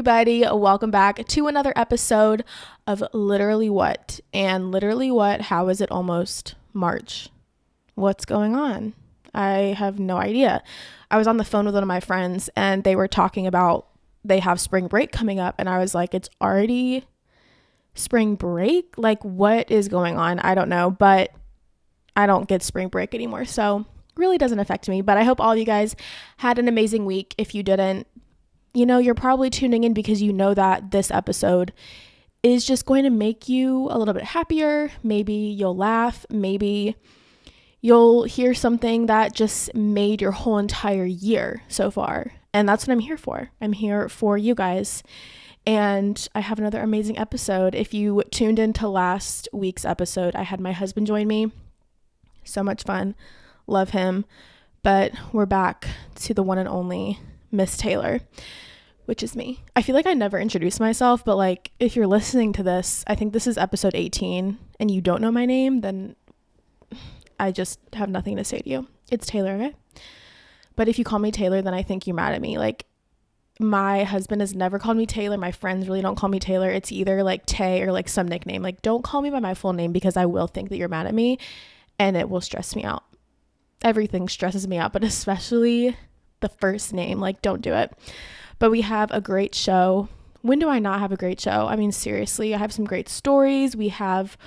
everybody, welcome back to another episode of Literally What. And literally what, how is it almost March? What's going on? I have no idea. I was on the phone with one of my friends and they were talking about they have spring break coming up, and I was like, it's already spring break? Like, what is going on? I don't know, but I don't get spring break anymore, so really doesn't affect me. But I hope all of you guys had an amazing week. If you didn't, you're probably tuning in because you know that this episode is just going to make you a little bit happier. Maybe you'll laugh. Maybe you'll hear something that just made your whole entire year so far. And that's what I'm here for. I'm here for you guys. And I have another amazing episode. If you tuned into last week's episode, I had my husband join me. So much fun. Love him. But we're back to the one and only Miss Taylor, which is me. I feel like I never introduced myself, but like, if you're listening to this, I think this is episode 18 and you don't know my name, then I just have nothing to say to you. It's Taylor, okay? But if you call me Taylor, then I think you're mad at me. Like, my husband has never called me Taylor. My friends really don't call me Taylor. It's either like Tay or like some nickname. Like, don't call me by my full name because I will think that you're mad at me and it will stress me out. Everything stresses me out, but especially the first name. Like, don't do it. But we have a great show. When do I not have a great show? I mean, seriously, I have some great stories. We have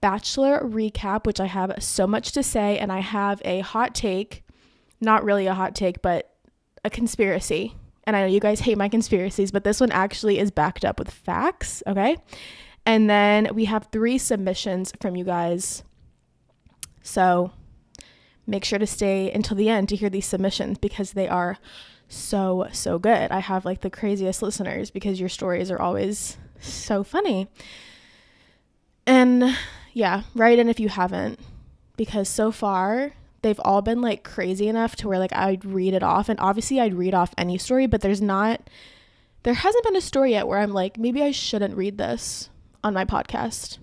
Bachelor recap, which I have so much to say, and I have a hot take. Not really a hot take, but a conspiracy. And I know you guys hate my conspiracies, but this one actually is backed up with facts, okay? And then we have 3 submissions from you guys. So make sure to stay until the end to hear these submissions because they are so good. I have like the craziest listeners because your stories are always so funny. And yeah, write in if you haven't, because so far they've all been like crazy enough to where like I'd read it off, and obviously I'd read off any story, but there hasn't been a story yet where I'm like, maybe I shouldn't read this on my podcast.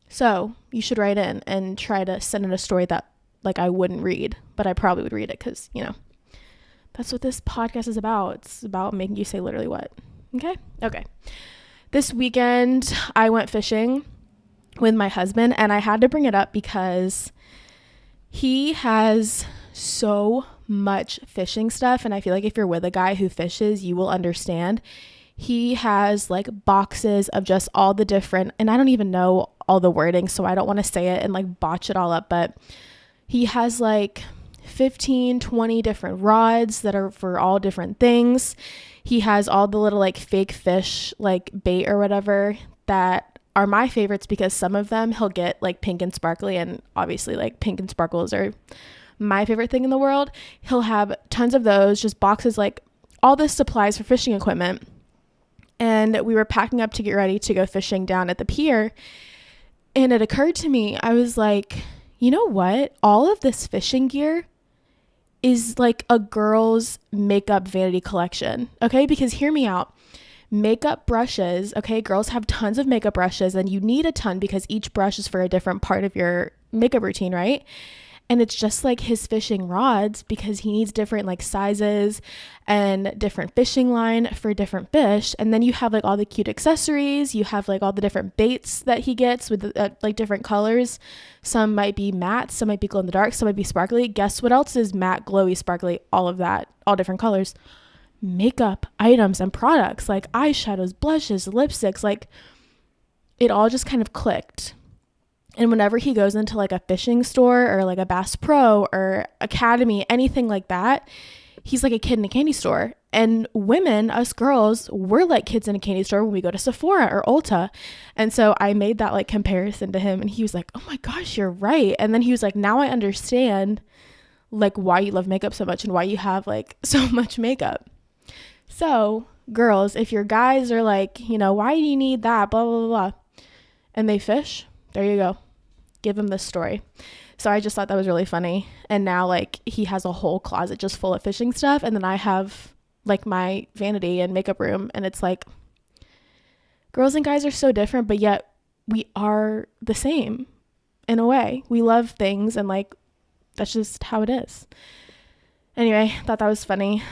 So you should write in and try to send in a story that like I wouldn't read, but I probably would read it because, that's what this podcast is about. It's about making you say literally what. Okay. This weekend I went fishing with my husband, and I had to bring it up because he has so much fishing stuff, and I feel like if you're with a guy who fishes, you will understand. He has like boxes of just all the different, and I don't even know all the wording, so I don't want to say it and like botch it all up, but he has like 15, 20 different rods that are for all different things. He has all the little like fake fish, like bait or whatever, that are my favorites because some of them he'll get like pink and sparkly, and obviously like pink and sparkles are my favorite thing in the world. He'll have tons of those, just boxes, like all this supplies for fishing equipment. And we were packing up to get ready to go fishing down at the pier, and it occurred to me, I was like, you know what? All of this fishing gear is like a girl's makeup vanity collection, okay? Because hear me out. Makeup brushes, okay? Girls have tons of makeup brushes, and you need a ton because each brush is for a different part of your makeup routine, right? And it's just like his fishing rods because he needs different like sizes and different fishing line for different fish. And then you have like all the cute accessories. You have like all the different baits that he gets with like different colors. Some might be matte, some might be glow in the dark, some might be sparkly. Guess what else is matte, glowy, sparkly, all of that, all different colors. Makeup items and products like eyeshadows, blushes, lipsticks, like it all just kind of clicked. And whenever he goes into like a fishing store or like a Bass Pro or Academy, anything like that, he's like a kid in a candy store. And women, us girls, we're like kids in a candy store when we go to Sephora or Ulta. And so I made that like comparison to him, and he was like, oh my gosh, you're right. And then he was like, now I understand like why you love makeup so much and why you have like so much makeup. So girls, if your guys are like, why do you need that, blah, blah, blah, blah, and they fish, there you go. Give him this story. So I just thought that was really funny. And now like he has a whole closet just full of fishing stuff. And then I have like my vanity and makeup room. And it's like girls and guys are so different, but yet we are the same in a way. We love things, and like that's just how it is. Anyway, thought that was funny.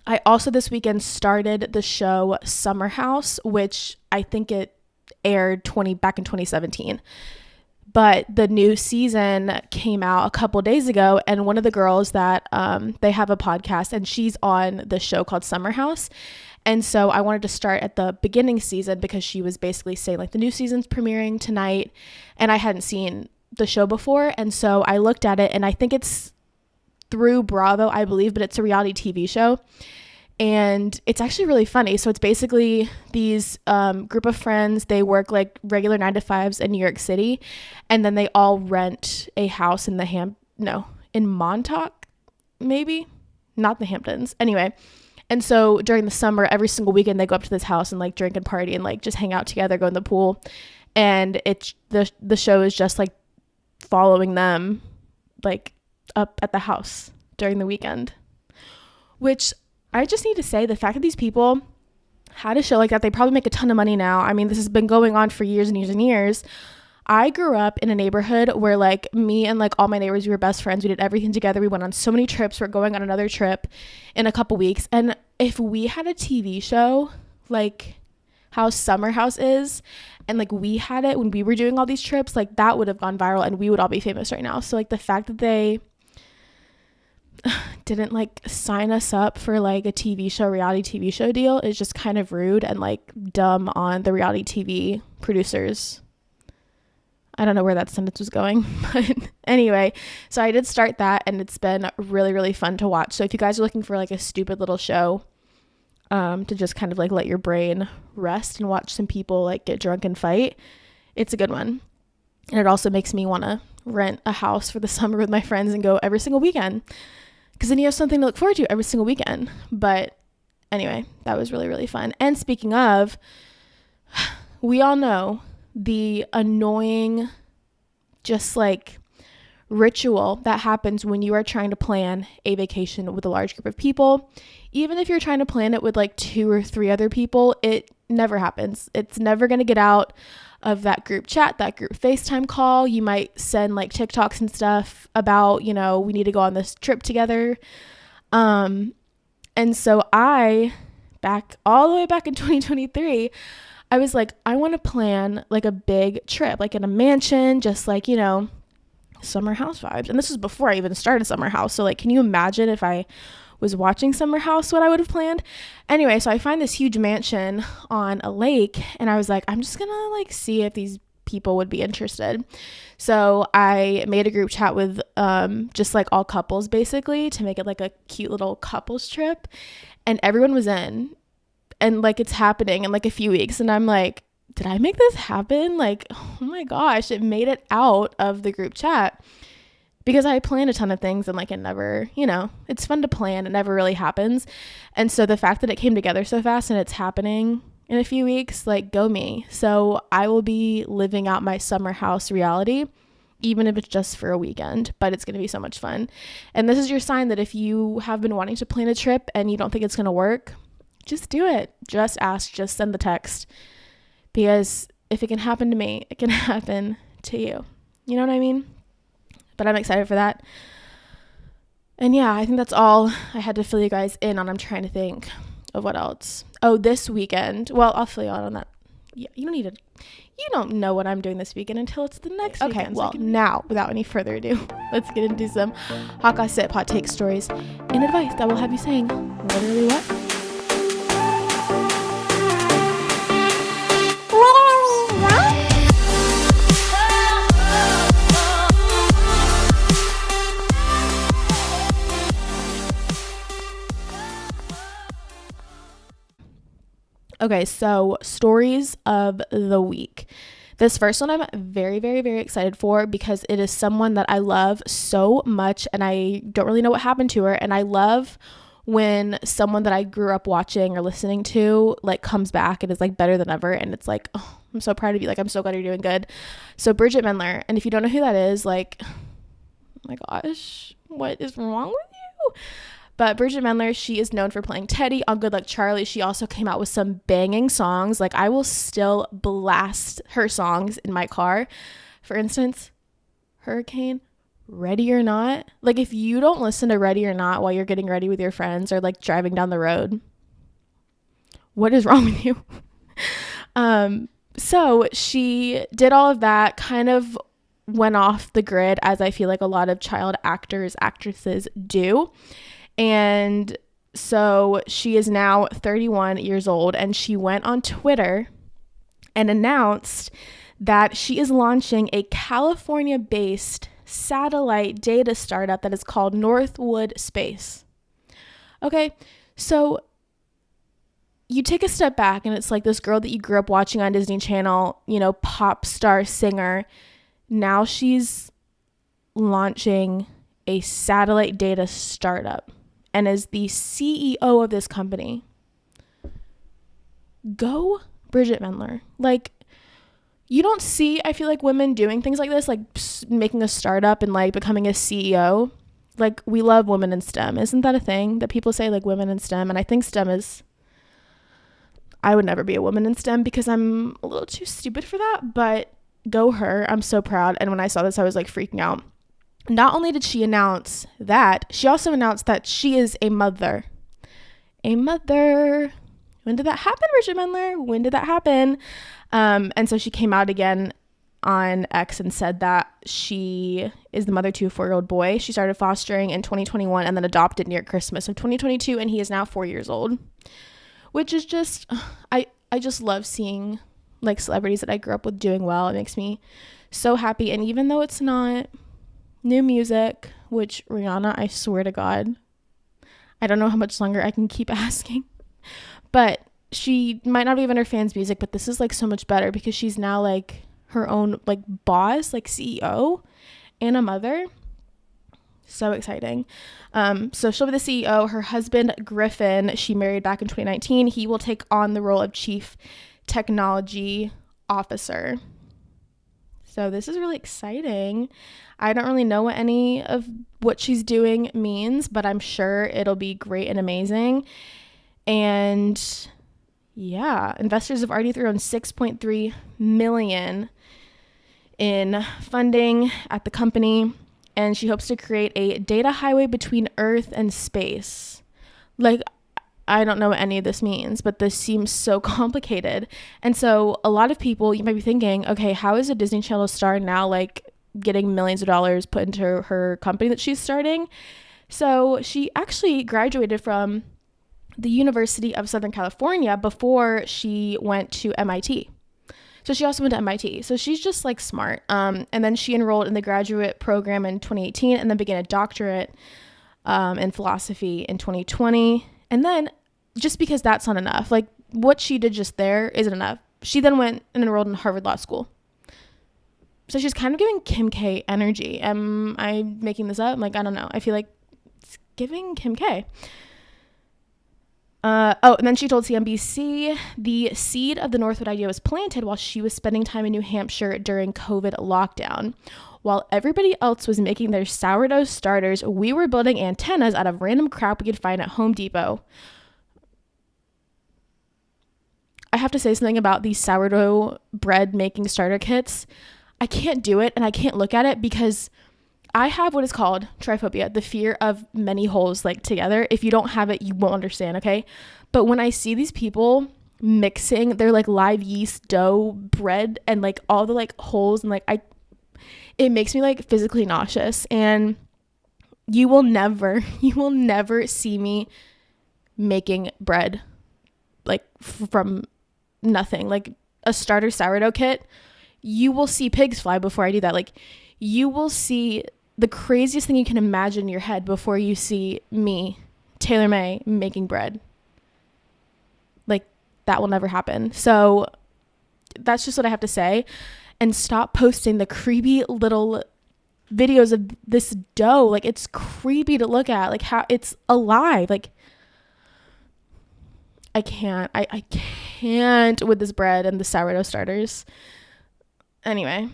I also this weekend started the show Summer House, which I think it aired back in 2017. But the new season came out a couple days ago, and one of the girls that they have a podcast, and she's on the show called Summer House. And so I wanted to start at the beginning season because she was basically saying like the new season's premiering tonight, and I hadn't seen the show before. And so I looked at it, and I think it's through Bravo, I believe, but it's a reality TV show. And it's actually really funny. So it's basically these group of friends. They work like regular 9-to-5s in New York City, and then they all rent a house in in Montauk, maybe, not the Hamptons. Anyway, and so during the summer, every single weekend they go up to this house and like drink and party and like just hang out together, go in the pool, and it's the show is just like following them like up at the house during the weekend, which I just need to say, the fact that these people had a show like that, they probably make a ton of money now. I mean, this has been going on for years and years and years. I grew up in a neighborhood where like me and like all my neighbors, we were best friends. We did everything together. We went on so many trips. We're going on another trip in a couple weeks. And if we had a TV show like how Summer House is, and like we had it when we were doing all these trips, like that would have gone viral and we would all be famous right now. So like the fact that they didn't like sign us up for like a reality TV show deal is just kind of rude and like dumb on the reality TV producers. I don't know where that sentence was going, but anyway, so I did start that, and it's been really, really fun to watch. So if you guys are looking for like a stupid little show to just kind of like let your brain rest and watch some people like get drunk and fight, it's a good one. And it also makes me want to rent a house for the summer with my friends and go every single weekend, because then you have something to look forward to every single weekend. But anyway, that was really, really fun. And speaking of, we all know the annoying just like ritual that happens when you are trying to plan a vacation with a large group of people. Even if you're trying to plan it with like 2 or 3 other people, it never happens. It's never going to get out of that group chat, that group FaceTime call. You might send like TikToks and stuff about, we need to go on this trip together. And so all the way back in 2023, I was like, I want to plan like a big trip, like in a mansion, just like, Summer House vibes. And this was before I even started Summer House. So like, can you imagine if I was watching Summer House, what I would have planned? Anyway, so I find this huge mansion on a lake, and I was like, I'm just gonna like see if these people would be interested. So I made a group chat with just like all couples basically to make it like a cute little couples trip, and everyone was in. And like it's happening in like a few weeks, and I'm like, did I make this happen? Like, oh my gosh, it made it out of the group chat, because I plan a ton of things and like it never, it's fun to plan, it never really happens. And so the fact that it came together so fast and it's happening in a few weeks, like, go me. So I will be living out my Summer House reality, even if it's just for a weekend, but it's going to be so much fun. And this is your sign that if you have been wanting to plan a trip and you don't think it's going to work, just do it. Just ask, just send the text, because if it can happen to me, it can happen to you. You know what I mean? But I'm excited for that. And yeah, I think that's all I had to fill you guys in on. I'm trying to think of what else. Oh, this weekend. Well, I'll fill you out on that. Yeah, you don't know what I'm doing this weekekend until it's the next weekend. Okay, well, now, without any further ado, let's get into some hot gossip, hot take stories, and advice that will have you saying literally what? Okay, so stories of the week. This first one I'm very, very, very excited for, because it is someone that I love so much, and I don't really know what happened to her. And I love when someone that I grew up watching or listening to like comes back and is like better than ever, and it's like, oh, I'm so proud of you. Like, I'm so glad you're doing good. So BRIDGIT MENDLER, and if you don't know who that is, like, oh my gosh, what is wrong with you? But BRIDGIT MENDLER, she is known for playing Teddy on Good Luck Charlie. She also came out with some banging songs. Like, I will still blast her songs in my car. For instance, Hurricane, Ready or Not. Like, if you don't listen to Ready or Not while you're getting ready with your friends or like driving down the road, what is wrong with you? So she did all of that, kind of went off the grid, as I feel like a lot of child actresses do. And so she is now 31 years old, and she went on Twitter and announced that she is launching a California-based satellite data startup that is called NORTHWOOD Space. Okay, so you take a step back and it's like this girl that you grew up watching on Disney Channel, you know, pop star singer. Now she's launching a satellite data startup and is the CEO of this company. Go Bridget Mendler. Like, you don't see, I feel like, women doing things like this, like making a startup and like becoming a CEO. Like, we love women in STEM. Isn't that a thing that people say, like, women in STEM? And I think STEM is, I would never be a woman in STEM because I'm a little too stupid for that, but go her. I'm so proud. And when I saw this, I was like freaking out. Not only did she announce that, she also announced that she is a mother. A mother. When did that happen, Bridget Mendler? When did that happen? And so she came out again on X and said that she is the mother to a 4-year-old boy. She started fostering in 2021 and then adopted near Christmas of 2022, and he is now 4 years old. Which is just, I just love seeing like celebrities that I grew up with doing well. It makes me so happy. And even though it's not new music, which Rihanna, I swear to God, I don't know how much longer I can keep asking, but she might not be even her fans' music, but this is like so much better because she's now like her own like boss, like CEO and a mother. So exciting. So she'll be the CEO. Her husband, Griffin, she married back in 2019. He will take on the role of Chief Technology Officer. So this is really exciting. I don't really know what any of what she's doing means, but I'm sure it'll be great and amazing. And yeah, investors have already thrown $6.3 million in funding at the company. And she hopes to create a data highway between Earth and space. Like, I don't know what any of this means, but this seems so complicated. And so a lot of people, you might be thinking, okay, how is a Disney Channel star now like getting millions of dollars put into her company that she's starting? So she actually graduated from the University of Southern California before she went to MIT. So she also went to MIT. So she's just like smart. And then she enrolled in the graduate program in 2018 and then began a doctorate in philosophy in 2020. And then just because that's not enough, like what she did just there isn't enough. She then went and enrolled in Harvard Law School. So she's kind of giving Kim K energy. Am I making this up? Like, I don't know. I feel like it's giving Kim K. And then she told CNBC the seed of the Northwood idea was planted while she was spending time in New Hampshire during COVID lockdown. While everybody else was making their sourdough starters, we were building antennas out of random crap we could find at Home Depot. I have to say something about these sourdough bread making starter kits. I can't do it and I can't look at it because I have what is called trypophobia, the fear of many holes like together. If you don't have it, you won't understand, okay? But when I see these people mixing their like live yeast dough bread and like all the like holes and like it makes me like physically nauseous. And you will never see me making bread like from nothing. Like a starter sourdough kit, you will see pigs fly before I do that. Like you will see the craziest thing you can imagine in your head before you see me, Taylor May, making bread. Like, that will never happen. So that's just what I have to say. And stop posting the creepy little videos of this dough. Like, it's creepy to look at. Like, how it's alive. Like, I can't. I can't with this bread and the sourdough starters. Anyway,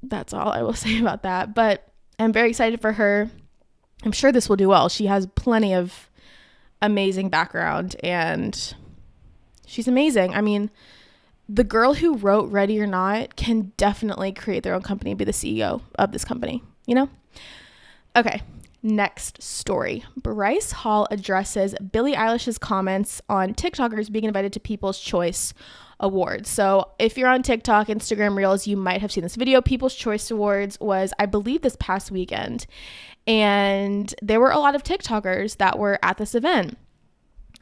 that's all I will say about that. But I'm very excited for her. I'm sure this will do well. She has plenty of amazing background and she's amazing. I mean, the girl who wrote Ready or Not can definitely create their own company and be the CEO of this company. you know? Okay, next story. Bryce Hall addresses Billie Eilish's comments on TikTokers being invited to People's Choice Awards. So if you're on TikTok, Instagram Reels, you might have seen this video. People's Choice Awards was, I believe, this past weekend. And there were a lot of TikTokers that were at this event.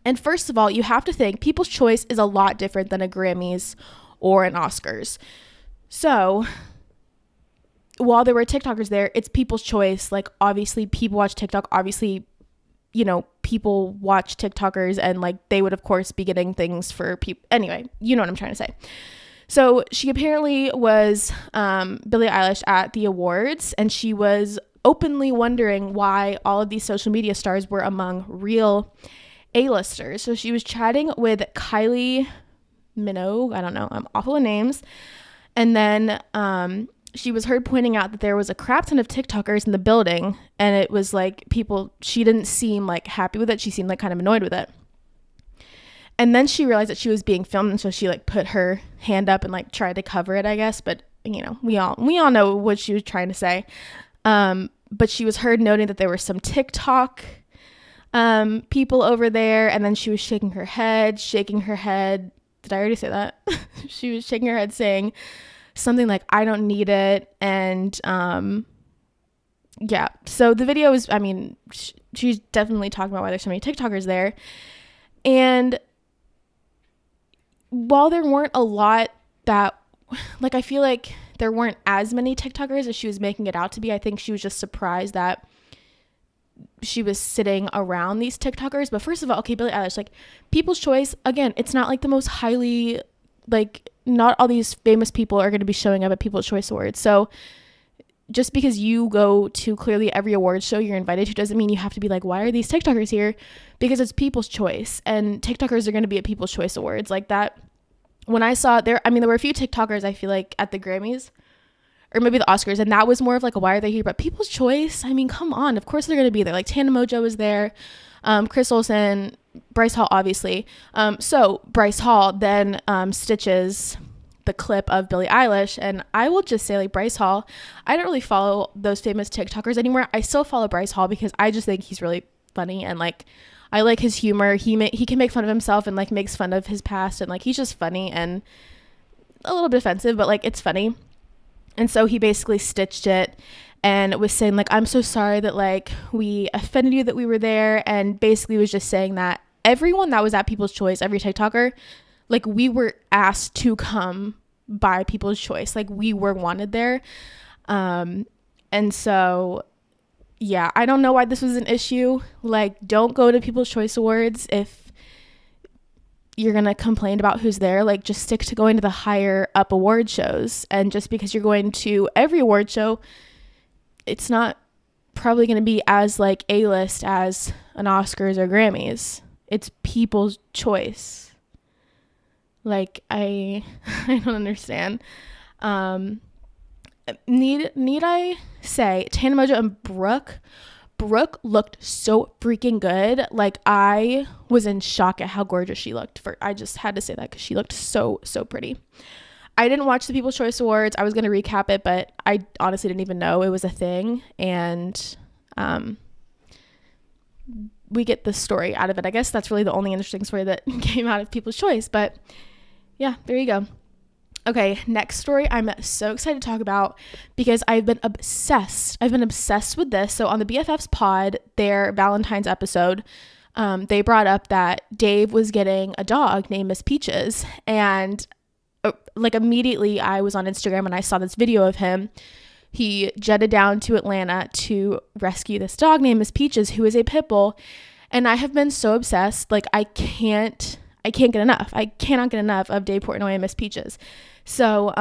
And first of all, you have to think People's Choice is a lot different than a Grammys or an Oscars. So while there were TikTokers there, it's People's Choice. Like, obviously people watch TikTok. Obviously, you know, people watch TikTokers, and like they would of course be getting things for people. Anyway, you know what I'm trying to say. So she apparently was Billie Eilish at the awards, and she was openly wondering why all of these social media stars were among real A-listers. So she was chatting with Kylie Minogue. I don't know. I'm awful with names. And then she was heard pointing out that there was a crap ton of TikTokers in the building, and it was like people, she didn't seem like happy with it. She seemed like kind of annoyed with it. And then she realized that she was being filmed, and so she like put her hand up and like tried to cover it, I guess. But you know, we all know what she was trying to say. But she was heard noting that there were some TikTok people over there, and then she was shaking her head. Did I already say that? She was shaking her head saying something like, I don't need it. And yeah, so the video is, I mean, she's definitely talking about why there's so many TikTokers there. And while there weren't a lot that, like, I feel like there weren't as many TikTokers as she was making it out to be. I think she was just surprised that she was sitting around these TikTokers. But first of all, okay, Billie Eilish, like, People's Choice, again, it's not like the most highly, like, not all these famous people are going to be showing up at People's Choice Awards. So just because you go to clearly every award show you're invited to doesn't mean you have to be like, why are these TikTokers here? Because it's People's Choice, and TikTokers are going to be at People's Choice Awards. Like that, when I saw there, I mean, there were a few TikTokers, I feel like, at the Grammys or maybe the Oscars, and that was more of like a, why are they here? But People's Choice, I mean, come on, of course they're going to be there. Like Tana Mojo was there, Chris Olsen, Bryce Hall, obviously. So Bryce Hall then stitches the clip of Billie Eilish, and I will just say, like, Bryce Hall, I don't really follow those famous TikTokers anymore. I still follow Bryce Hall because I just think he's really funny, and like I like his humor. He can make fun of himself and like makes fun of his past, and like he's just funny and a little bit offensive, but like it's funny. And so he basically stitched it and was saying like, I'm so sorry that like we offended you that we were there, and basically was just saying that everyone that was at People's Choice, every TikToker, like we were asked to come by People's Choice, like we were wanted there. And so yeah, I don't know why this was an issue. Like, don't go to People's Choice Awards if you're gonna complain about who's there. Like, just stick to going to the higher up award shows. And just because you're going to every award show, it's not probably gonna be as like A-list as an Oscars or Grammys. It's People's Choice. Like, I don't understand. Need I say, Tana Mojo and Brooke looked so freaking good. Like, I was in shock at how gorgeous she looked. I just had to say that because she looked so pretty. I didn't watch the People's Choice Awards. I was going to recap it, but I honestly didn't even know it was a thing. And we get the story out of it. I guess that's really the only interesting story that came out of People's Choice. But yeah, there you go. Okay, next story I'm so excited to talk about because I've been obsessed with this. So on the BFFs pod, their Valentine's episode, they brought up that Dave was getting a dog named Miss Peaches, and like immediately I was on Instagram and I saw this video of him. He jetted down to Atlanta to rescue this dog named Miss Peaches, who is a pit bull, and I have been so obsessed. Like, I can't get enough. I cannot get enough of Dave Portnoy and Miss Peaches. So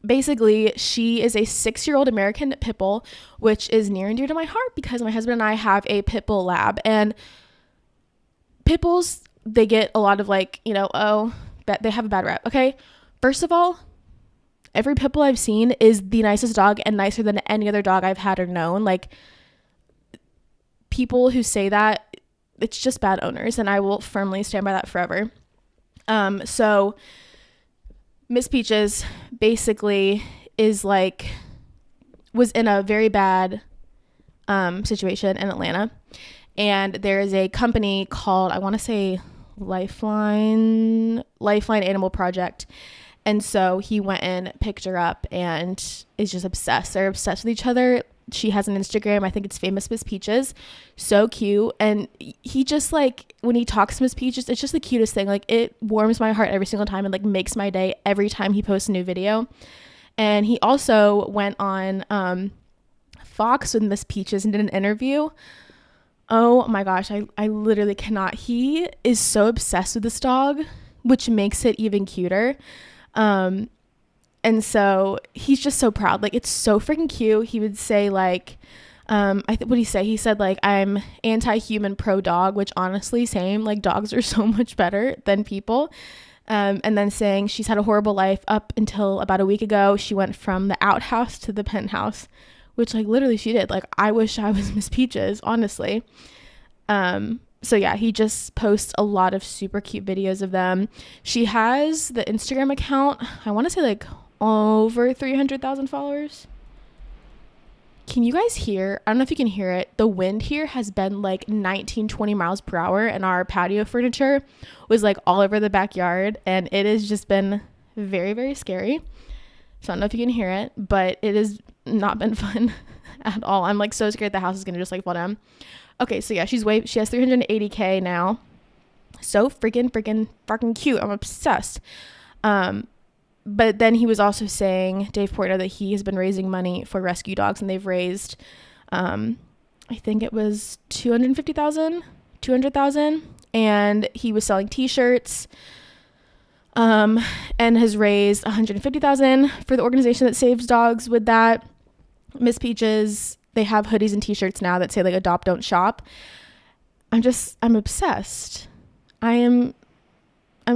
basically, she is a 6-year-old American pit bull, which is near and dear to my heart because my husband and I have a pit bull lab. And pit bulls, they get a lot of like, you know, they have a bad rep. Okay, first of all, every pit bull I've seen is the nicest dog and nicer than any other dog I've had or known. Like, people who say that, it's just bad owners, and I will firmly stand by that forever. So Miss Peaches basically is like was in a very bad situation in Atlanta, and there is a company called, I want to say, Lifeline Animal Project. And so he went and picked her up and is just obsessed. They're obsessed with each other. She has an Instagram. I think it's Famous Miss Peaches. So cute. And he just, like, when he talks to Miss Peaches, it's just the cutest thing. Like, it warms my heart every single time and, like, makes my day every time he posts a new video. And he also went on Fox with Miss Peaches and did an interview. Oh my gosh, I literally cannot. He is so obsessed with this dog, which makes it even cuter. And so he's just so proud. Like, it's so freaking cute. He would say, like, what did he say? He said, like, I'm anti-human, pro-dog, which honestly, same. Like, dogs are so much better than people. And then saying she's had a horrible life up until about a week ago. She went from the outhouse to the penthouse, which, like, literally she did. Like, I wish I was Miss Peaches, honestly. So yeah, he just posts a lot of super cute videos of them. She has the Instagram account, I want to say, like, over 300,000 followers. Can you guys hear? I don't know if you can hear it. The wind here has been like 19, 20 miles per hour, and our patio furniture was like all over the backyard, and it has just been very, very scary. So I don't know if you can hear it, but it has not been fun at all. I'm like so scared the house is gonna just like fall down. Okay, so yeah, she has 380K now. So freaking cute. I'm obsessed. But then he was also saying, Dave Portnoy, that he has been raising money for rescue dogs, and they've raised, I think it was 200,000, and he was selling t-shirts, and has raised 150,000 for the organization that saves dogs with that. Miss Peaches, they have hoodies and t-shirts now that say, like, adopt, don't shop. I'm obsessed. I'm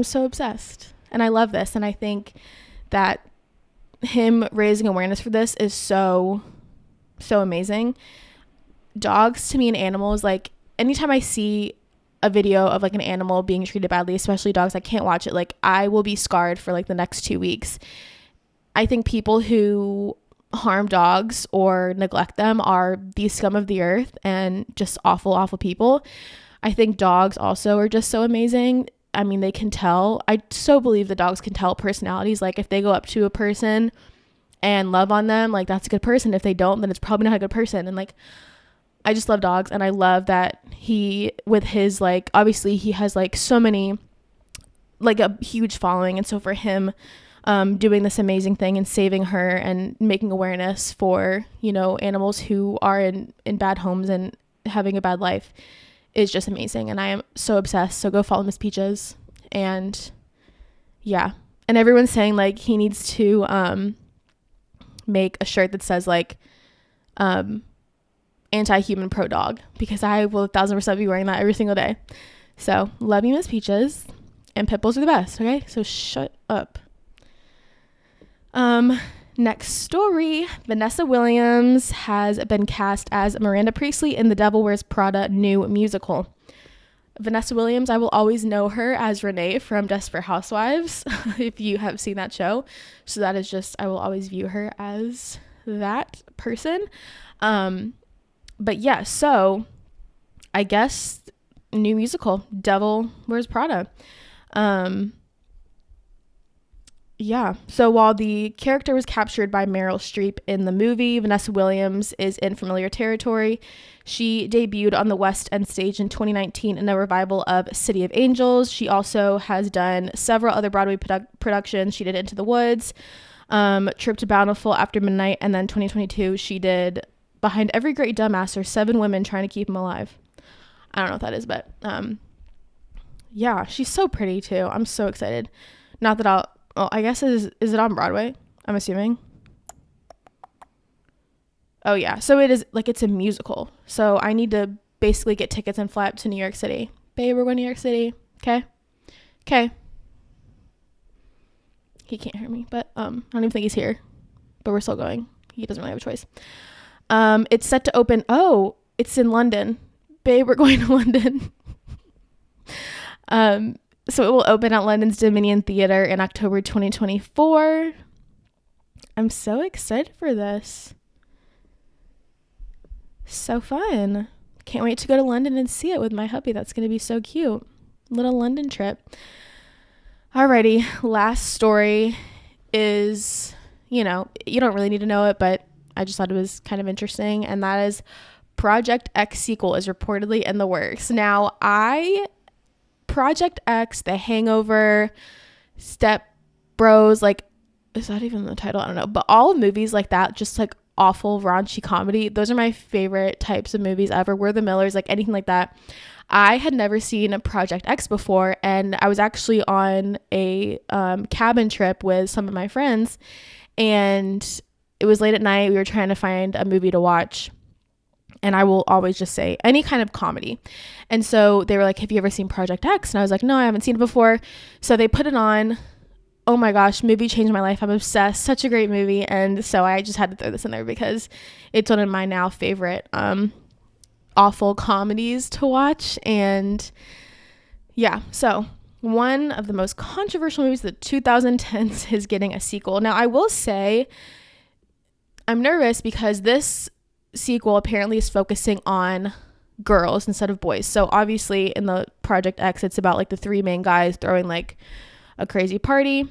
so obsessed. And I love this. And I think that him raising awareness for this is so, so amazing. Dogs, to me, and animals, like, anytime I see a video of, like, an animal being treated badly, especially dogs, I can't watch it. Like, I will be scarred for, like, the next 2 weeks. I think people who harm dogs or neglect them are the scum of the earth and just awful, awful people. I think dogs also are just so amazing. I mean, they can tell. I so believe the dogs can tell personalities. Like, if they go up to a person and love on them, like, that's a good person. If they don't, then it's probably not a good person. And, like, I just love dogs. And I love that he, with his, like, obviously he has, like, so many, like, a huge following. And so for him doing this amazing thing and saving her and making awareness for, you know, animals who are in bad homes and having a bad life is just amazing. And I am so obsessed. So go follow Miss Peaches. And yeah, and everyone's saying, like, he needs to make a shirt that says, like, anti-human, pro-dog, because I will 1,000% be wearing that every single day. So love you, Miss Peaches, and pit bulls are the best. Okay, so shut up. Next story, Vanessa Williams has been cast as Miranda Priestley in The Devil Wears Prada new musical. Vanessa Williams, I will always know her as Renee from Desperate Housewives, if you have seen that show. So that is just, I will always view her as that person. But yeah, so I guess new musical, Devil Wears Prada. Yeah, so while the character was captured by Meryl Streep in the movie, Vanessa Williams is in familiar territory. She debuted on the West End stage in 2019 in a revival of City of Angels. She also has done several other Broadway productions. She did Into the Woods, Trip to Bountiful, After Midnight, and then 2022 she did Behind Every Great Dumbass, or 7 Women Trying to Keep Him Alive. I don't know what that is, but yeah, she's so pretty too. I'm so excited. Not that I guess is it on Broadway? I'm assuming. Oh yeah, so it is, like, it's a musical. So I need to basically get tickets and fly up to New York City. Babe, we're going to New York City. Okay. He can't hear me, but I don't even think he's here. But we're still going. He doesn't really have a choice. It's set to open. Oh, it's in London. Babe, we're going to London. So it will open at London's Dominion Theatre in October 2024. I'm so excited for this. So fun. Can't wait to go to London and see it with my hubby. That's going to be so cute. Little London trip. Alrighty, last story is, you don't really need to know it, but I just thought it was kind of interesting, and that is Project X sequel is reportedly in the works. Now, Project X, The Hangover, Step Bros, like, is that even the title? I don't know. But all movies like that, just like awful raunchy comedy, those are my favorite types of movies ever. We're the Millers, like anything like that. I had never seen Project X before, and I was actually on a cabin trip with some of my friends, and it was late at night. We were trying to find a movie to watch. And I will always just say any kind of comedy. And so they were like, have you ever seen Project X? And I was like, no, I haven't seen it before. So they put it on. Oh my gosh, movie changed my life. I'm obsessed. Such a great movie. And so I just had to throw this in there because it's one of my now favorite awful comedies to watch. And yeah, so one of the most controversial movies of the 2010s is getting a sequel. Now, I will say I'm nervous because this sequel apparently is focusing on girls instead of boys. So obviously in the Project X, it's about like the three main guys throwing like a crazy party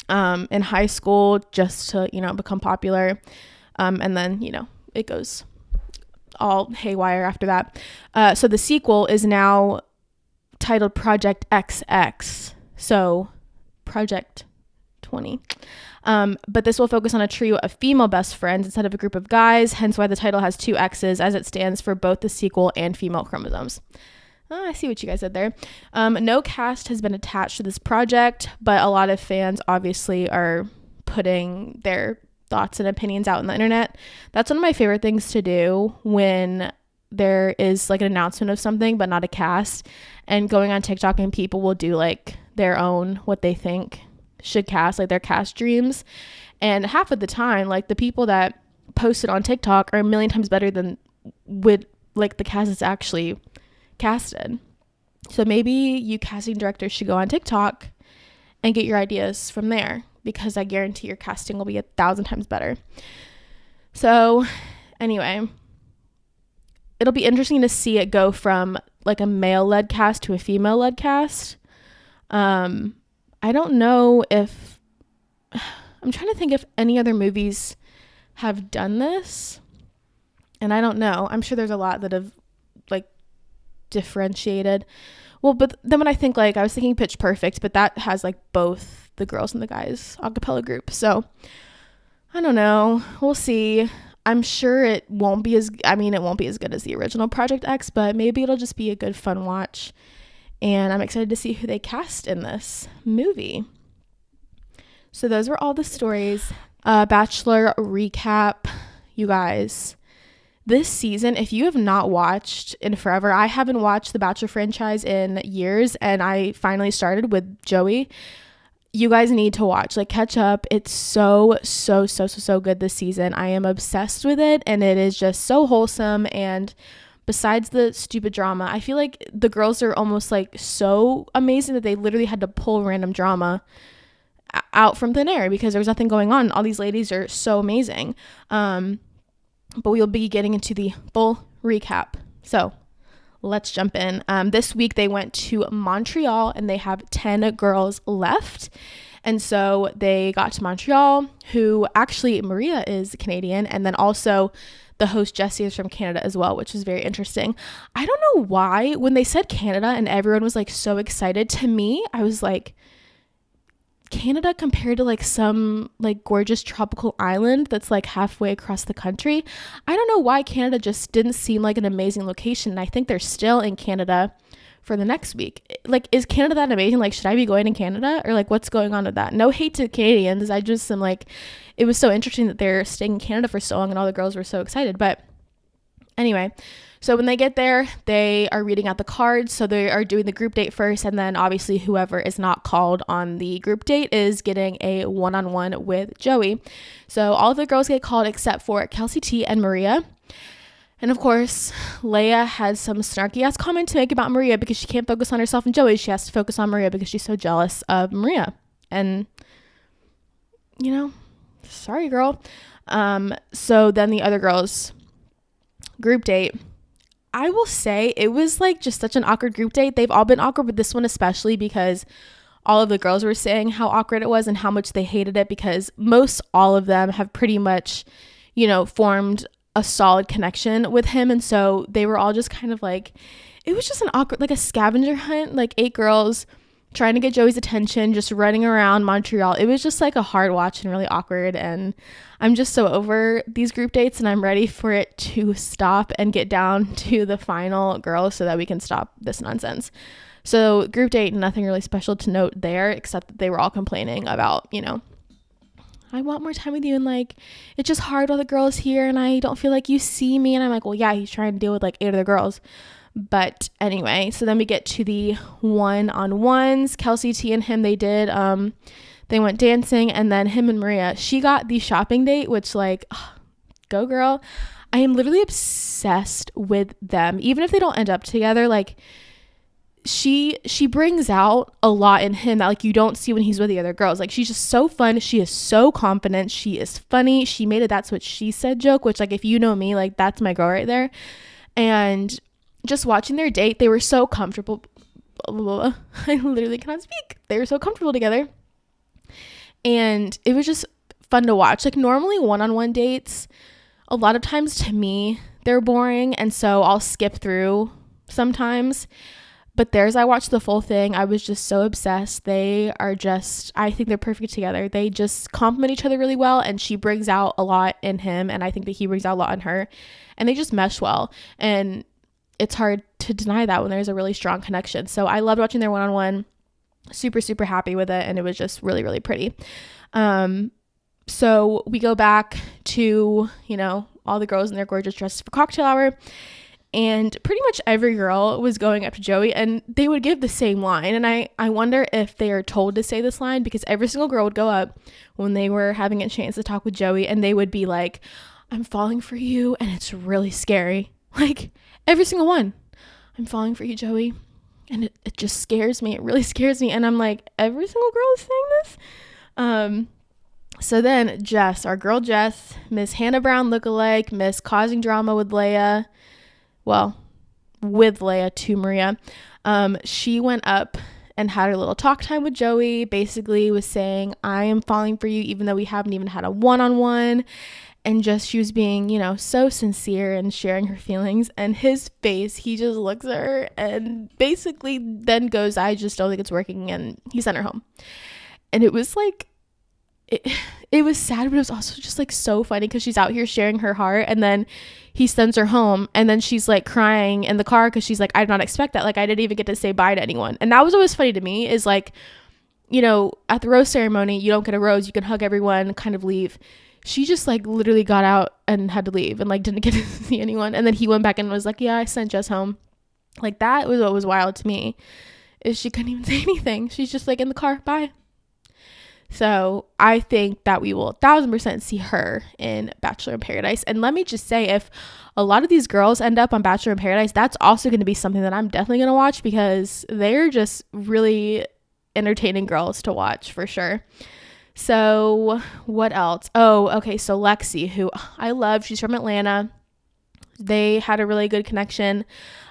in high school just to, become popular. And then, it goes all haywire after that. So the sequel is now titled Project XX. So Project 20. But this will focus on a trio of female best friends instead of a group of guys, hence why the title has 2 X's, as it stands for both the sequel and female chromosomes. I see what you guys did there. No cast has been attached to this project, but a lot of fans obviously are putting their thoughts and opinions out on the internet. That's one of my favorite things to do when there is like an announcement of something but not a cast, and going on TikTok, and people will do like their own, what they think should cast, like their cast dreams. And half of the time, like the people that post it on TikTok are a million times better than with like the cast that's actually casted. So maybe you casting directors should go on TikTok and get your ideas from there, because I guarantee your casting will be 1,000 times better. So anyway, it'll be interesting to see it go from like a male-led cast to a female-led cast. I don't know if I'm trying to think if any other movies have done this, and I don't know. I'm sure there's a lot that have like differentiated. Well, but then when I think, like, I was thinking Pitch Perfect, but that has like both the girls and the guys a cappella group. So I don't know. We'll see. I'm sure it won't be as good as the original Project X, but maybe it'll just be a good fun watch. And I'm excited to see who they cast in this movie. So those were all the stories. Bachelor recap. You guys, this season, if you have not watched in forever, I haven't watched the Bachelor franchise in years, and I finally started with Joey. You guys need to watch, like, catch up. It's so good this season. I am obsessed with it, and it is just so wholesome. And besides the stupid drama, I feel like the girls are almost like so amazing that they literally had to pull random drama out from thin air because there was nothing going on. All these ladies are so amazing. But we'll be getting into the full recap. So let's jump in. This week they went to Montreal, and they have 10 girls left. And so they got to Montreal, who actually Maria is Canadian, and then also the host Jessie is from Canada as well, which is very interesting. I don't know why when they said Canada and everyone was like so excited, to me I was like, Canada compared to like some like gorgeous tropical island that's like halfway across the country. I don't know why Canada just didn't seem like an amazing location. And I think they're still in Canada for the next week. Like, is Canada that amazing? Like, should I be going to Canada, or like what's going on with that? No hate to Canadians. I just am like, it was so interesting that they're staying in Canada for so long and all the girls were so excited. But anyway, so when they get there, they are reading out the cards. So they are doing the group date first, and then obviously whoever is not called on the group date is getting a one-on-one with Joey. So all of the girls get called except for Kelsey T and Maria. And of course, Leia has some snarky ass comment to make about Maria because she can't focus on herself and Joey. She has to focus on Maria because she's so jealous of Maria. And, sorry, girl. So then the other girls group date, I will say it was like just such an awkward group date. They've all been awkward, but this one especially because all of the girls were saying how awkward it was and how much they hated it, because most all of them have pretty much, you know, formed a solid connection with him. And so they were all just kind of like, it was just an awkward, like a scavenger hunt, like 8 girls trying to get Joey's attention, just running around Montreal. It was just like a hard watch and really awkward. And I'm just so over these group dates, and I'm ready for it to stop and get down to the final girls so that we can stop this nonsense. So group date, nothing really special to note there, except that they were all complaining about, you know, I want more time with you, and like it's just hard while the girl is here and I don't feel like you see me. And I'm like, well, yeah, he's trying to deal with like 8 other girls. But anyway, so then we get to the one-on-ones. Kelsey T and him, they went dancing, and then him and Maria, she got the shopping date, which like, go girl. I am literally obsessed with them. Even if they don't end up together, like she brings out a lot in him that like you don't see when he's with the other girls. Like she's just so fun. She is so confident. She is funny. She made a "that's what she said" joke, which like if you know me, like that's my girl right there. And just watching their date, they were so comfortable. I literally cannot speak. They were so comfortable together. And it was just fun to watch. Like normally one-on-one dates, a lot of times to me, they're boring. And so I'll skip through sometimes. But theirs, I watched the full thing. I was just so obsessed. They are just, I think they're perfect together. They just complement each other really well. And she brings out a lot in him, and I think that he brings out a lot in her. And they just mesh well. And it's hard to deny that when there's a really strong connection. So I loved watching their one-on-one. Super, super happy with it. And it was just really, really pretty. So we go back to, you know, all the girls in their gorgeous dresses for cocktail hour. And pretty much every girl was going up to Joey, and they would give the same line. And I wonder if they are told to say this line, because every single girl would go up when they were having a chance to talk with Joey, and they would be like, I'm falling for you, and it's really scary. Like every single one. I'm falling for you, Joey. And it just scares me. It really scares me. And I'm like, every single girl is saying this? So then Jess, our girl Jess, Miss Hannah Brown lookalike, Miss Causing Drama with Leia. Well, with Leia to Maria. She went up and had her little talk time with Joey. Basically was saying, I am falling for you, even though we haven't even had a one-on-one. And just, she was being, you know, so sincere and sharing her feelings. And his face, he just looks at her and basically then goes, I just don't think it's working. And he sent her home. And it was like, it was sad, but it was also just like so funny, because she's out here sharing her heart, and then he sends her home, and then she's like crying in the car because she's like, I did not expect that. Like I didn't even get to say bye to anyone. And that was always funny to me, is like, you know, at the rose ceremony, you don't get a rose, you can hug everyone, kind of leave. She just like literally got out and had to leave and like didn't get to see anyone. And then he went back and was like, yeah, I sent Jess home. Like that was what was wild to me, is she couldn't even say anything. She's just like in the car, bye. So I think that we will 1000% see her in Bachelor in Paradise. And let me just say, if a lot of these girls end up on Bachelor in Paradise, that's also going to be something that I'm definitely going to watch, because they're just really entertaining girls to watch for sure. So what else? Oh, okay. So Lexi, who I love, she's from Atlanta. They had a really good connection.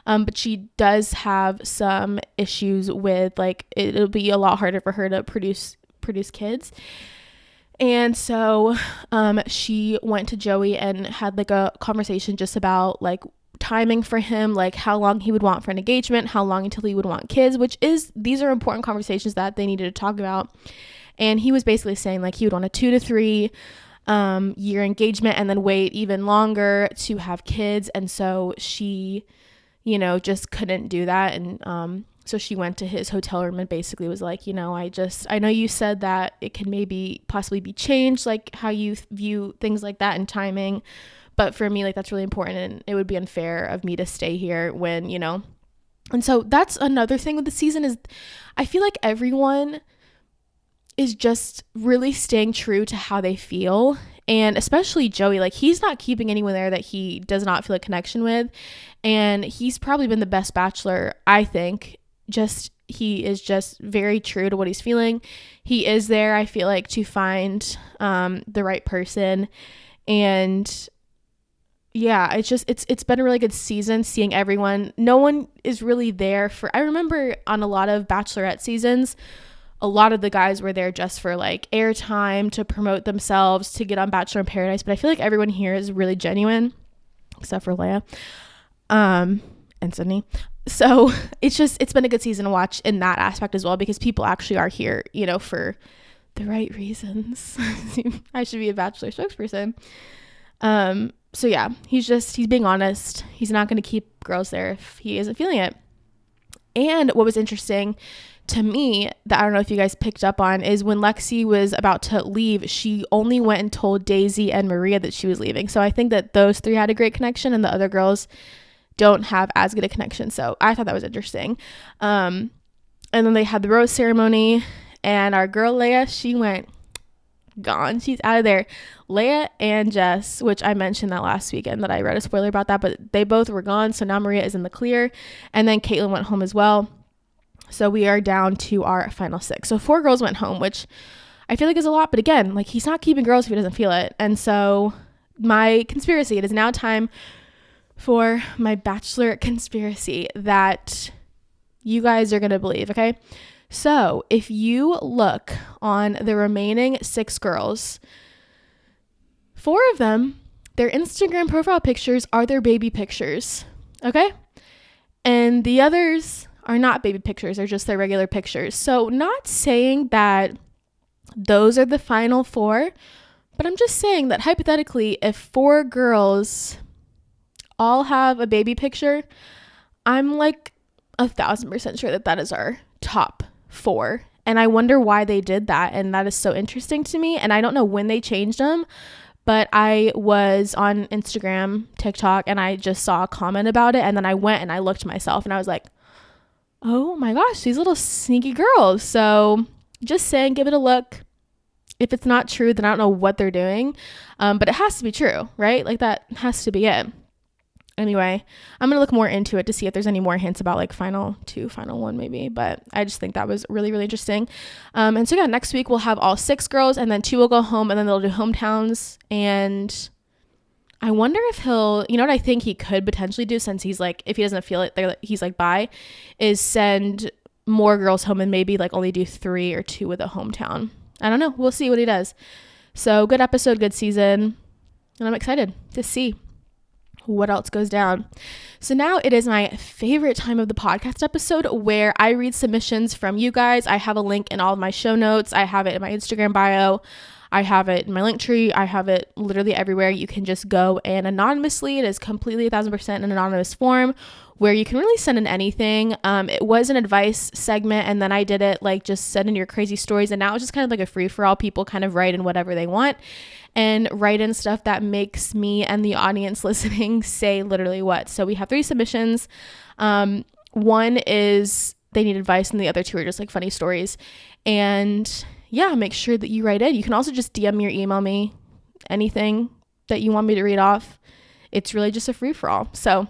But she does have some issues with, like, it'll be a lot harder for her to produce kids. And so she went to Joey and had like a conversation just about like timing for him, like how long he would want for an engagement, how long until he would want kids, these are important conversations that they needed to talk about. And he was basically saying like he would want a 2 to 3 year engagement and then wait even longer to have kids. And so she, you know, just couldn't do that. And so she went to his hotel room and basically was like, you know, I know you said that it can maybe possibly be changed, like how you view things like that and timing. But for me, like, that's really important, and it would be unfair of me to stay here when, you know. And so that's another thing with the season, is I feel like everyone is just really staying true to how they feel. And especially Joey, like, he's not keeping anyone there that he does not feel a connection with. And he's probably been the best bachelor, I think. He is just very true to what he's feeling. He is there, I feel like, to find the right person. And yeah, it's been a really good season seeing everyone. No one is really there for, I remember on a lot of Bachelorette seasons, a lot of the guys were there just for like airtime, to promote themselves, to get on Bachelor in Paradise. But I feel like everyone here is really genuine, except for Leia, and Sydney. So it's been a good season to watch in that aspect as well, because people actually are here, you know, for the right reasons. I should be a Bachelor spokesperson. So yeah, he's being honest. He's not going to keep girls there if he isn't feeling it. And what was interesting to me that I don't know if you guys picked up on is when Lexi was about to leave, she only went and told Daisy and Maria that she was leaving. So I think that those three had a great connection and the other girls don't have as good a connection. So I thought that was interesting. And then they had the rose ceremony, and our girl Leia, she went gone. She's out of there. Leia and Jess, which I mentioned that last weekend that I read a spoiler about that, but they both were gone. So now Maria is in the clear, and then Caitlin went home as well. So we are down to our final 6. So 4 girls went home, which I feel like is a lot, but again, like, he's not keeping girls if he doesn't feel it. And so my conspiracy, it is now time for my Bachelor conspiracy that you guys are going to believe. Okay. So if you look on the remaining 6 girls, 4 of them, their Instagram profile pictures are their baby pictures. Okay. And the others are not baby pictures. They're just their regular pictures. So not saying that those are the final 4, but I'm just saying that hypothetically, if 4 girls all have a baby picture, I'm like 1,000% sure that is our top 4. And I wonder why they did that. And that is so interesting to me. And I don't know when they changed them, but I was on Instagram, TikTok, and I just saw a comment about it. And then I went and I looked myself and I was like, oh my gosh, these little sneaky girls. So just saying, give it a look. If it's not true, then I don't know what they're doing. But it has to be true, right? Like, that has to be it. Anyway, I'm going to look more into it to see if there's any more hints about like final 2, final 1 maybe. But I just think that was really, really interesting. And so yeah, next week we'll have all 6 girls, and then 2 will go home, and then they'll do hometowns. And I wonder if he'll, you know what I think he could potentially do, since he's like, if he doesn't feel it, he's like, bye, is send more girls home and maybe like only do 3 or 2 with a hometown. I don't know. We'll see what he does. So good episode, good season. And I'm excited to see what else goes down. So now it is my favorite time of the podcast episode, where I read submissions from you guys. I have a link in all of my show notes. I have it in my Instagram bio. I have it in my link tree. I have it literally everywhere. You can just go and anonymously, it is completely 1,000% an anonymous form where you can really send in anything. It was an advice segment, and then I did it like just send in your crazy stories, and now it's just kind of like a free for all. People kind of write in whatever they want and write in stuff that makes me and the audience listening say literally what. So we have 3 submissions. One is they need advice, and the other 2 are just like funny stories. And yeah, make sure that you write in. You can also just DM me or email me anything that you want me to read off. It's really just a free for all. So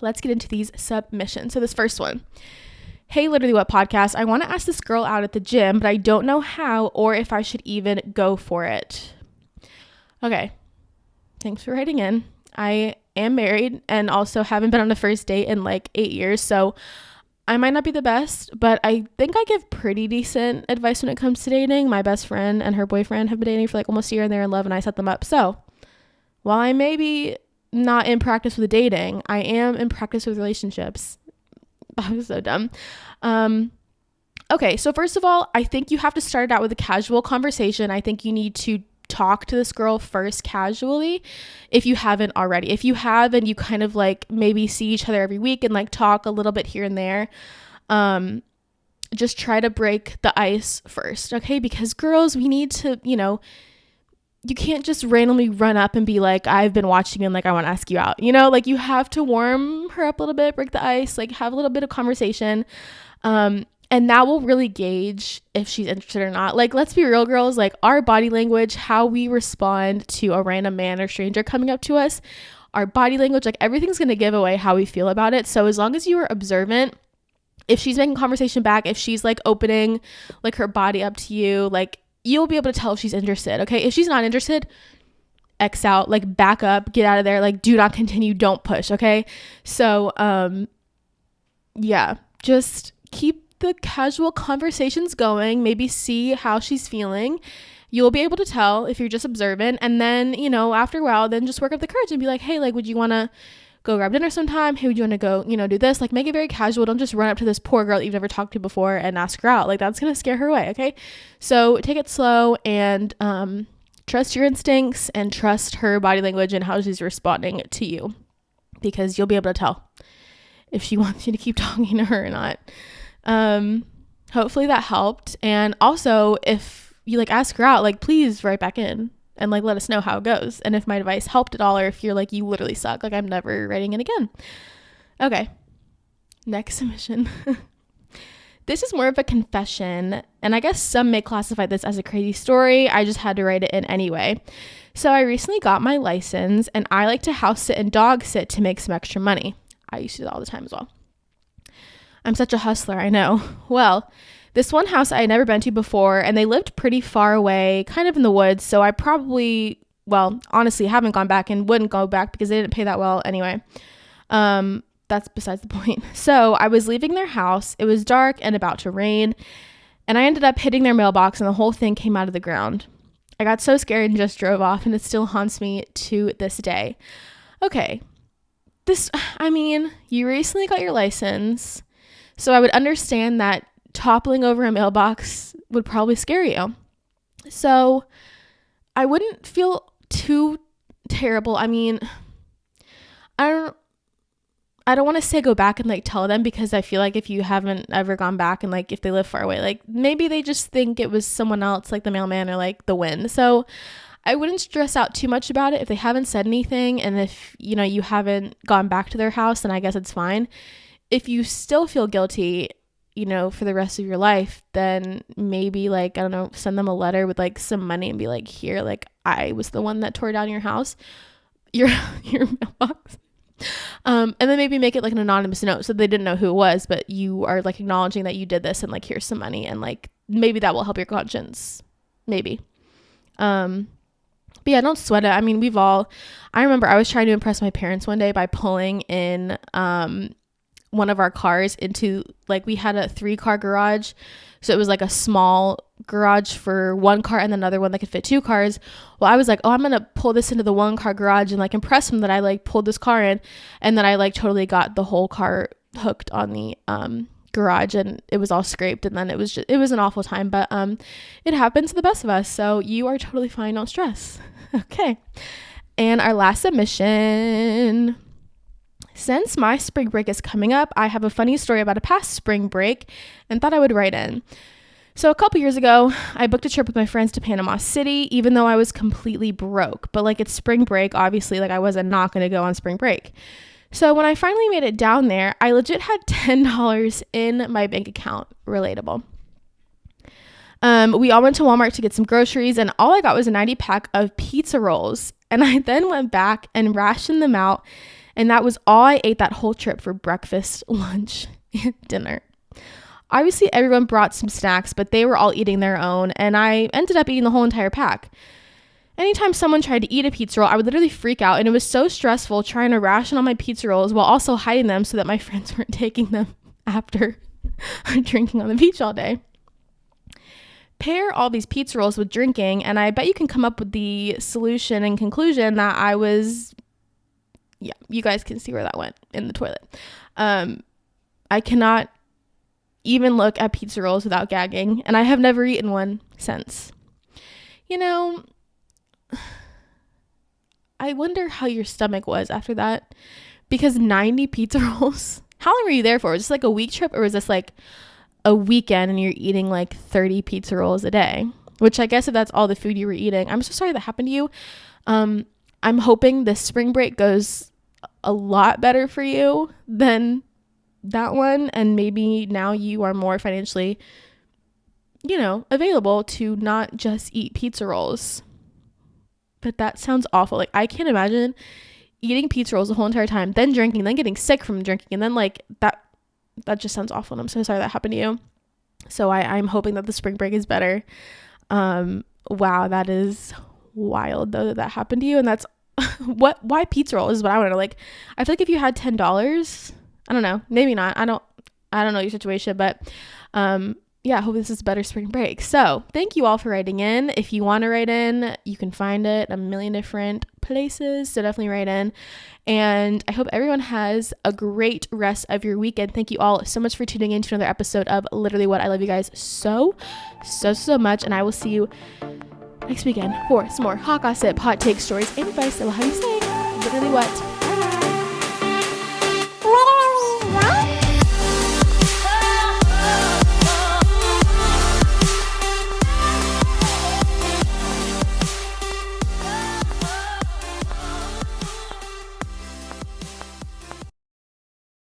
let's get into these submissions. So this first one. Hey, Literally What podcast. I want to ask this girl out at the gym, but I don't know how or if I should even go for it. Okay. Thanks for writing in. I am married and also haven't been on a first date in like 8 years. So I might not be the best, but I think I give pretty decent advice when it comes to dating. My best friend and her boyfriend have been dating for like almost a year, and they're in love, and I set them up. So while I may be not in practice with dating, I am in practice with relationships. That was so dumb. Okay, so first of all, I think you have to start it out with a casual conversation. I think you need to talk to this girl first casually if you haven't already. If you have, and you kind of like maybe see each other every week and like talk a little bit here and there, just try to break the ice first, okay? Because girls, we need to, you know, you can't just randomly run up and be like, I've been watching you and like I want to ask you out, you know? Like, you have to warm her up a little bit, break the ice, like have a little bit of conversation, and that will really gauge if she's interested or not. Like, let's be real, girls, like our body language, how we respond to a random man or stranger coming up to us, our body language, like everything's going to give away how we feel about it. So as long as you are observant, if she's making conversation back, if she's like opening like her body up to you, like you'll be able to tell if she's interested. Okay. If she's not interested, X out, like back up, get out of there, like do not continue, don't push. Okay. So yeah, just keep the casual conversations going, maybe see how she's feeling. You'll be able to tell if you're just observant, and then, you know, after a while, then just work up the courage and be like, hey, like, would you want to go grab dinner sometime? Hey, would you want to go, you know, do this? Like, make it very casual. Don't just run up to this poor girl that you've never talked to before and ask her out. Like, that's going to scare her away. Okay. So take it slow and trust your instincts and trust her body language and how she's responding to you, because you'll be able to tell if she wants you to keep talking to her or not. Hopefully that helped. And also, if you like ask her out, like, please write back in and like let us know how it goes, and if my advice helped at all, or if you're like, you literally suck, like I'm never writing it again. Okay, next submission. This is more of a confession, and I guess some may classify this as a crazy story. I just had to write it in anyway. So I recently got my license, and I like to house sit and dog sit to make some extra money. I used to do that all the time as well. I'm such a hustler, I know. Well, this one house I had never been to before, and they lived pretty far away, kind of in the woods, so I probably, well, honestly, haven't gone back and wouldn't go back because they didn't pay that well anyway. That's besides the point. So I was leaving their house. It was dark and about to rain, and I ended up hitting their mailbox, and the whole thing came out of the ground. I got so scared and just drove off, and it still haunts me to this day. Okay, you recently got your license, so I would understand that toppling over a mailbox would probably scare you. So I wouldn't feel too terrible. I mean, I don't want to say go back and like tell them, because I feel like if you haven't ever gone back and like if they live far away, like maybe they just think it was someone else, like the mailman or like the wind. So I wouldn't stress out too much about it if they haven't said anything, and if, you know, you haven't gone back to their house, then I guess it's fine. If you still feel guilty, you know, for the rest of your life, then maybe like, I don't know, send them a letter with like some money and be like, here, like I was the one that tore down your house, your mailbox. And then maybe make it like an anonymous note so they didn't know who it was, but you are like acknowledging that you did this, and like, here's some money, and like maybe that will help your conscience. Maybe. But yeah, don't sweat it. I mean, I remember I was trying to impress my parents one day by pulling in one of our cars into, like, we had a 3-car garage, so it was like a small garage for one car and another one that could fit 2 cars. Well, I was like, oh, I'm gonna pull this into the 1-car garage and like impress them that I like pulled this car in, and then I like totally got the whole car hooked on the garage, and it was all scraped, and then it was an awful time, but it happened to the best of us, so you are totally fine, don't stress. Okay, and our last submission. Since my spring break is coming up, I have a funny story about a past spring break and thought I would write in. So a couple years ago, I booked a trip with my friends to Panama City, even though I was completely broke. But like, it's spring break, obviously, like I wasn't not going to go on spring break. So when I finally made it down there, I legit had $10 in my bank account. Relatable. We all went to Walmart to get some groceries, and all I got was a 90-pack of pizza rolls. And I then went back and rationed them out, and that was all I ate that whole trip for breakfast, lunch, and dinner. Obviously, everyone brought some snacks, but they were all eating their own, and I ended up eating the whole entire pack. Anytime someone tried to eat a pizza roll, I would literally freak out, and it was so stressful trying to ration all my pizza rolls while also hiding them so that my friends weren't taking them after drinking on the beach all day. Pair all these pizza rolls with drinking, and I bet you can come up with the solution and conclusion that I was... Yeah, you guys can see where that went in the toilet. I cannot even look at pizza rolls without gagging, and I have never eaten one since. You know, I wonder how your stomach was after that, because 90 pizza rolls, how long were you there for? Was this like a week trip, or was this like a weekend and you're eating like 30 pizza rolls a day? Which I guess if that's all the food you were eating, I'm so sorry that happened to you. I'm hoping this spring break goes a lot better for you than that one, and maybe now you are more financially, you know, available to not just eat pizza rolls. But that sounds awful. Like, I can't imagine eating pizza rolls the whole entire time, then drinking, then getting sick from drinking, and then like that just sounds awful, and I'm so sorry that happened to you. So I'm hoping that the spring break is better. Wow, that is wild though that happened to you. And that's why pizza roll is what I want to know. Like, I feel like if you had $10, I don't know, maybe not. I don't know your situation, but yeah, I hope this is a better spring break. So thank you all for writing in. If you want to write in, you can find it a million different places. So definitely write in. And I hope everyone has a great rest of your weekend. Thank you all so much for tuning in to another episode of Literally What. I love you guys so much. And I will see you next weekend for some more hot gossip, hot take, stories, and advice that will have you saying literally what.